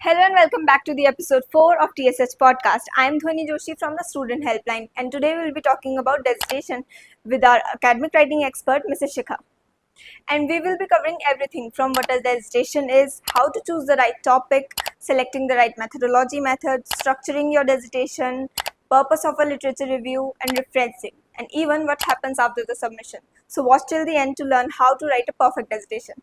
Hello and welcome back to the episode 4 of TSH podcast. I am Dhwani Joshi from the Student Helpline, and today we will be talking about dissertation with our academic writing expert Mrs. Shikha. And we will be covering everything from what a dissertation is, how to choose the right topic, selecting the right methodology method, structuring your dissertation, purpose of a literature review, and referencing, and even what happens after the submission. So watch till the end to learn how to write a perfect dissertation.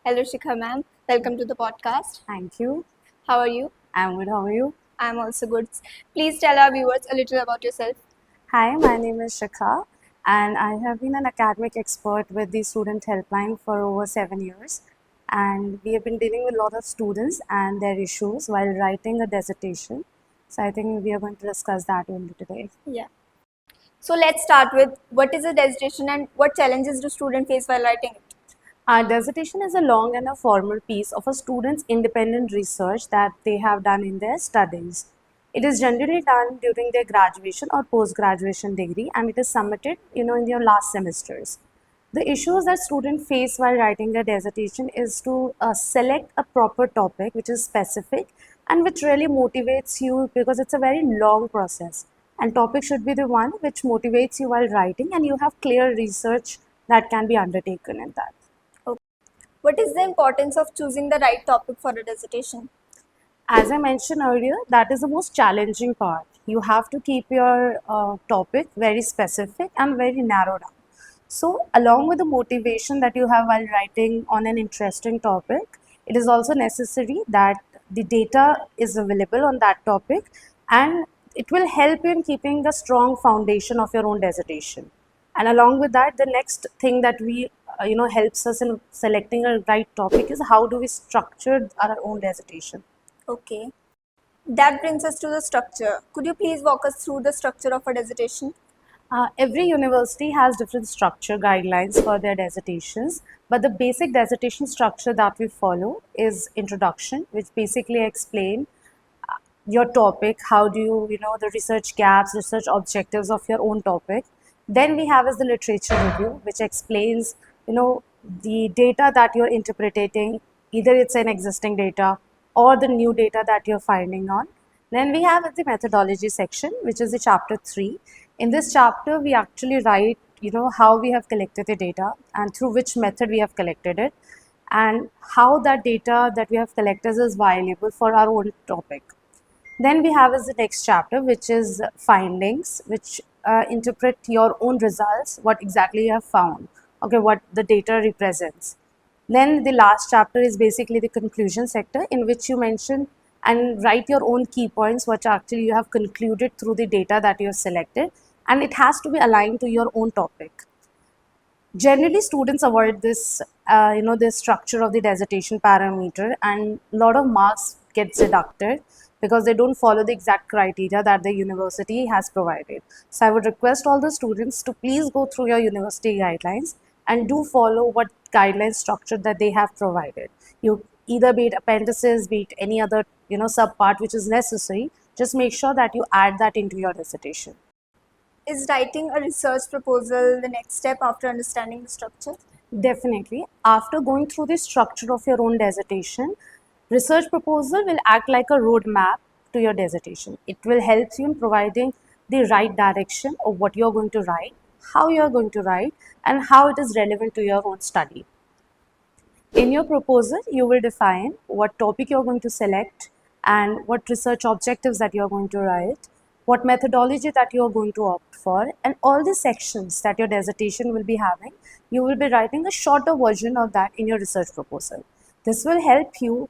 Hello Shikha ma'am, welcome to the podcast. Thank you. How are you? I'm good. How are you? I'm also good. Please tell our viewers a little about yourself. Hi, my name is Shikha, and I have been an academic expert with the Student Helpline for over 7 years. And we have been dealing with a lot of students and their issues while writing a dissertation. So I think we are going to discuss that only today. Yeah. So let's start with what is a dissertation and what challenges do students face while writing it? Our dissertation is a long and a formal piece of a student's independent research that they have done in their studies. It is generally done during their graduation or post-graduation degree, and it is submitted, in your last semesters. The issues that students face while writing their dissertation is to select a proper topic which is specific and which really motivates you, because it's a very long process. And topic should be the one which motivates you while writing, and you have clear research that can be undertaken in that. Okay. What is the importance of choosing the right topic for a dissertation? As I mentioned earlier, that is the most challenging part. You have to keep your topic very specific and very narrow down. So, along with the motivation that you have while writing on an interesting topic, it is also necessary that the data is available on that topic, and it will help you in keeping a strong foundation of your own dissertation. And along with that, the next thing that we helps us in selecting a right topic is how do we structure our own dissertation. Okay. That brings us to the structure. Could you please walk us through the structure of a dissertation? Every university has different structure guidelines for their dissertations, but the basic dissertation structure that we follow is introduction, which basically explain your topic, how do you, the research gaps, research objectives of your own topic. Then we have is the literature review, which explains, the data that you're interpreting, either it's an existing data or the new data that you're finding on. Then we have the methodology section, which is the chapter 3. In this chapter, we actually write, how we have collected the data and through which method we have collected it, and how that data that we have collected is viable for our own topic. Then we have is the next chapter, which is findings, which interpret your own results, what exactly you have found, okay, what the data represents. Then the last chapter is basically the conclusion sector, in which you mention and write your own key points, which actually you have concluded through the data that you have selected, and it has to be aligned to your own topic. Generally, students avoid this, this structure of the dissertation parameter, and a lot of marks gets deducted because they don't follow the exact criteria that the university has provided. So I would request all the students to please go through your university guidelines and do follow what guideline structure that they have provided. You either be it appendices, be it any other sub part which is necessary. Just make sure that you add that into your dissertation. Is writing a research proposal the next step after understanding the structure? Definitely. After going through the structure of your own dissertation, research proposal will act like a roadmap to your dissertation. It will help you in providing the right direction of what you're going to write, how you're going to write, and how it is relevant to your own study. In your proposal, you will define what topic you're going to select and what research objectives that you're going to write, what methodology that you're going to opt for, and all the sections that your dissertation will be having. You will be writing a shorter version of that in your research proposal. This will help you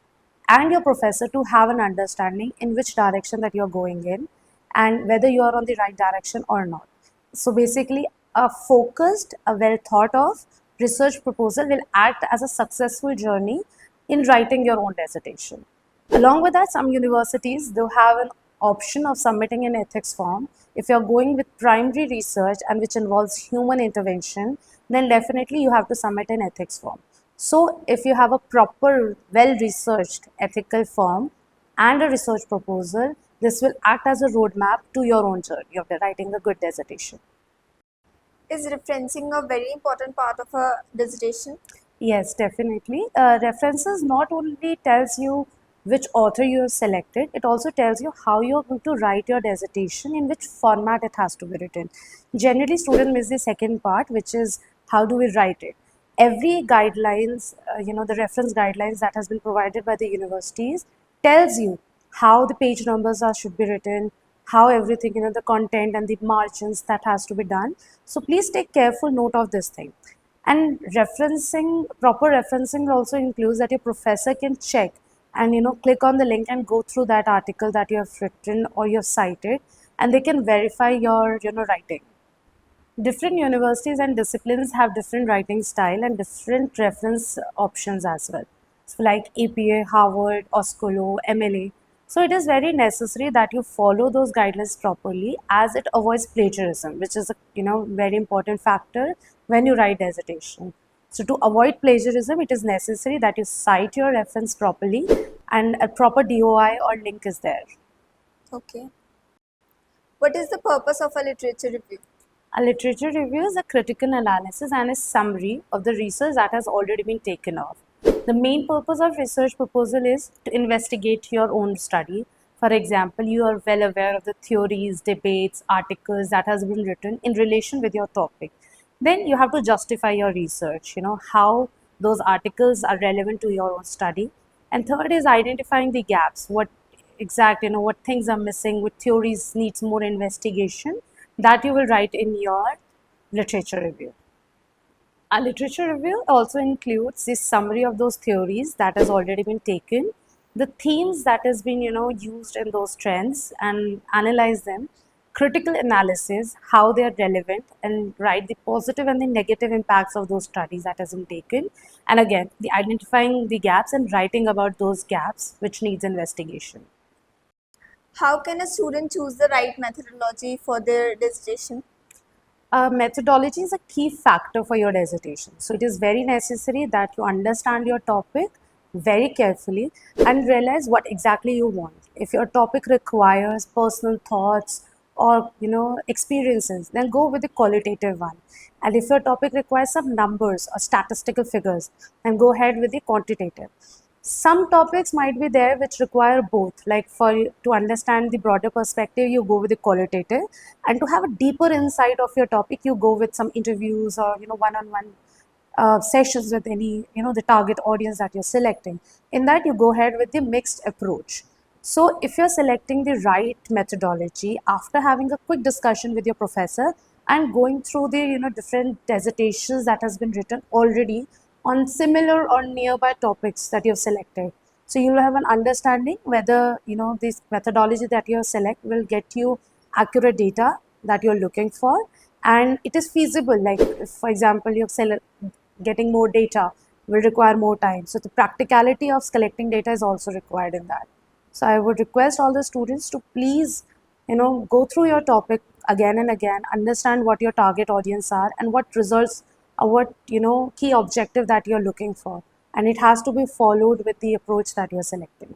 and your professor to have an understanding in which direction that you're going in and whether you are on the right direction or not. So basically, a focused, a well thought of research proposal will act as a successful journey in writing your own dissertation. Along with that, some universities do have an option of submitting an ethics form. If you're going with primary research and which involves human intervention, then definitely you have to submit an ethics form. So if you have a proper, well-researched ethical form and a research proposal, this will act as a roadmap to your own journey of writing a good dissertation. Is referencing a very important part of a dissertation? Yes, definitely. References not only tells you which author you have selected. It also tells you how you're going to write your dissertation, in which format it has to be written. Generally, students miss the second part, which is how do we write it. Every guidelines, the reference guidelines that has been provided by the universities tells you how the page numbers are should be written, how everything, the content and the margins that has to be done. So please take careful note of this thing. And referencing, proper referencing also includes that your professor can check and click on the link and go through that article that you have written or you have cited, and they can verify your writing. Different universities and disciplines have different writing style and different reference options as well. So like APA, Harvard, Oscolo, MLA. So it is very necessary that you follow those guidelines properly, as it avoids plagiarism, which is a very important factor when you write dissertation. So to avoid plagiarism, it is necessary that you cite your reference properly and a proper DOI or link is there. Okay. What is the purpose of a literature review? A literature review is a critical analysis and a summary of the research that has already been taken off. The main purpose of research proposal is to investigate your own study. For example, you are well aware of the theories, debates, articles that has been written in relation with your topic. Then you have to justify your research, how those articles are relevant to your own study. And third is identifying the gaps, what exact, what things are missing, what theories needs more investigation, that you will write in your literature review. A literature review also includes the summary of those theories that has already been taken, the themes that has been used in those trends, and analyze them, critical analysis, how they are relevant, and write the positive and the negative impacts of those studies that has been taken, and again the identifying the gaps and writing about those gaps which needs investigation. How can a student choose the right methodology for their dissertation? Methodology is a key factor for your dissertation. So it is very necessary that you understand your topic very carefully and realize what exactly you want. If your topic requires personal thoughts or experiences, then go with the qualitative one. And if your topic requires some numbers or statistical figures, then go ahead with the quantitative. Some topics might be there which require both, like to understand the broader perspective you go with the qualitative, and to have a deeper insight of your topic you go with some interviews or one-on-one sessions with any the target audience that you're selecting. In that, you go ahead with the mixed approach. So if you're selecting the right methodology after having a quick discussion with your professor and going through the different dissertations that has been written already on similar or nearby topics that you've selected, so you will have an understanding whether this methodology that you select will get you accurate data that you're looking for, and it is feasible. Like if, for example, getting more data will require more time, so the practicality of collecting data is also required in that. So I would request all the students to please go through your topic again and again, understand what your target audience are and what results or what key objective that you're looking for, and it has to be followed with the approach that you're selecting.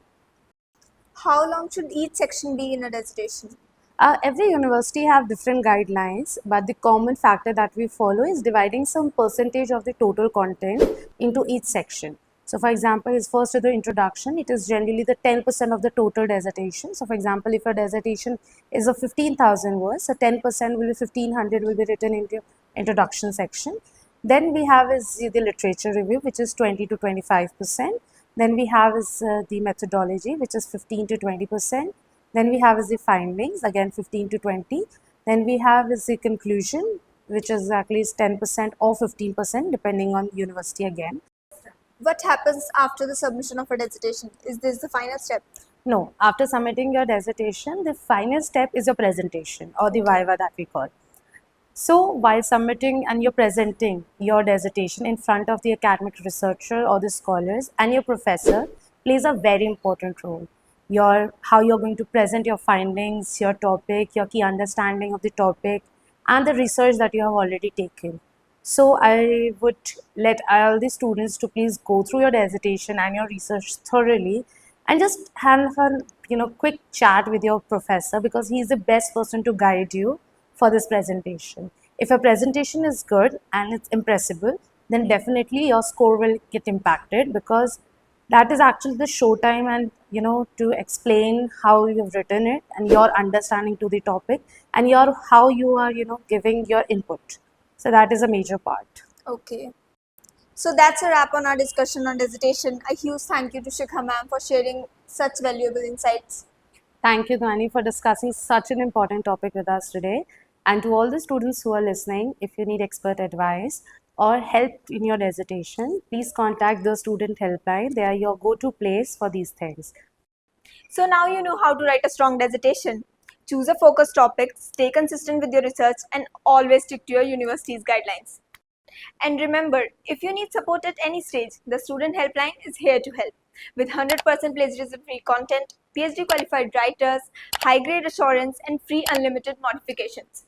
How long should each section be in a dissertation? Every university have different guidelines, but the common factor that we follow is dividing some percentage of the total content into each section. So for example, is first to the introduction, it is generally the 10% of the total dissertation. So for example, if your dissertation is of 15,000 words, so 10% will be 1500 will be written into introduction section. Then we have is the literature review, which is 20 to 25%. Then we have is the methodology, which is 15 to 20%. Then we have is the findings, again 15 to 20. Then we have is the conclusion, which is at least 10% or 15% depending on university again. What happens after the submission of a dissertation? Is this the final step? No, after submitting your dissertation, the final step is your presentation or the viva that we call. So while submitting and you're presenting your dissertation in front of the academic researcher or the scholars, and your professor plays a very important role. How you're going to present your findings, your topic, your key understanding of the topic, and the research that you have already taken. So I would let all the students to please go through your dissertation and your research thoroughly, and just have a quick chat with your professor, because he is the best person to guide you for this presentation. If your presentation is good and it's impressible, then definitely your score will get impacted, because That is actually the show time, and to explain how you've written it and your understanding to the topic, and your how you are giving your input. So that is a major part. Okay. So that's a wrap on our discussion on dissertation. A huge thank you to Shikha ma'am for sharing such valuable insights. Thank you, Dhani, for discussing such an important topic with us today. And to all the students who are listening, if you need expert advice or help in your dissertation, please contact the student helpline. They are your go-to place for these things. So now you know how to write a strong dissertation. Choose a focused topic, stay consistent with your research, and always stick to your university's guidelines. And remember, if you need support at any stage, the Student Helpline is here to help. With 100% plagiarism-free content, PhD qualified writers, high grade assurance, and free unlimited modifications.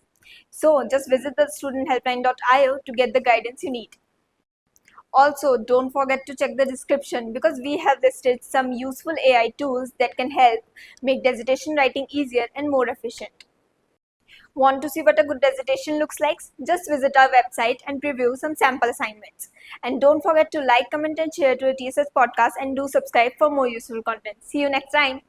So just visit the studenthelpline.io to get the guidance you need. Also, don't forget to check the description because we have listed some useful AI tools that can help make dissertation writing easier and more efficient. Want to see what a good dissertation looks like? Just visit our website and preview some sample assignments. And don't forget to like, comment, and share to a TSS podcast, and do subscribe for more useful content. See you next time.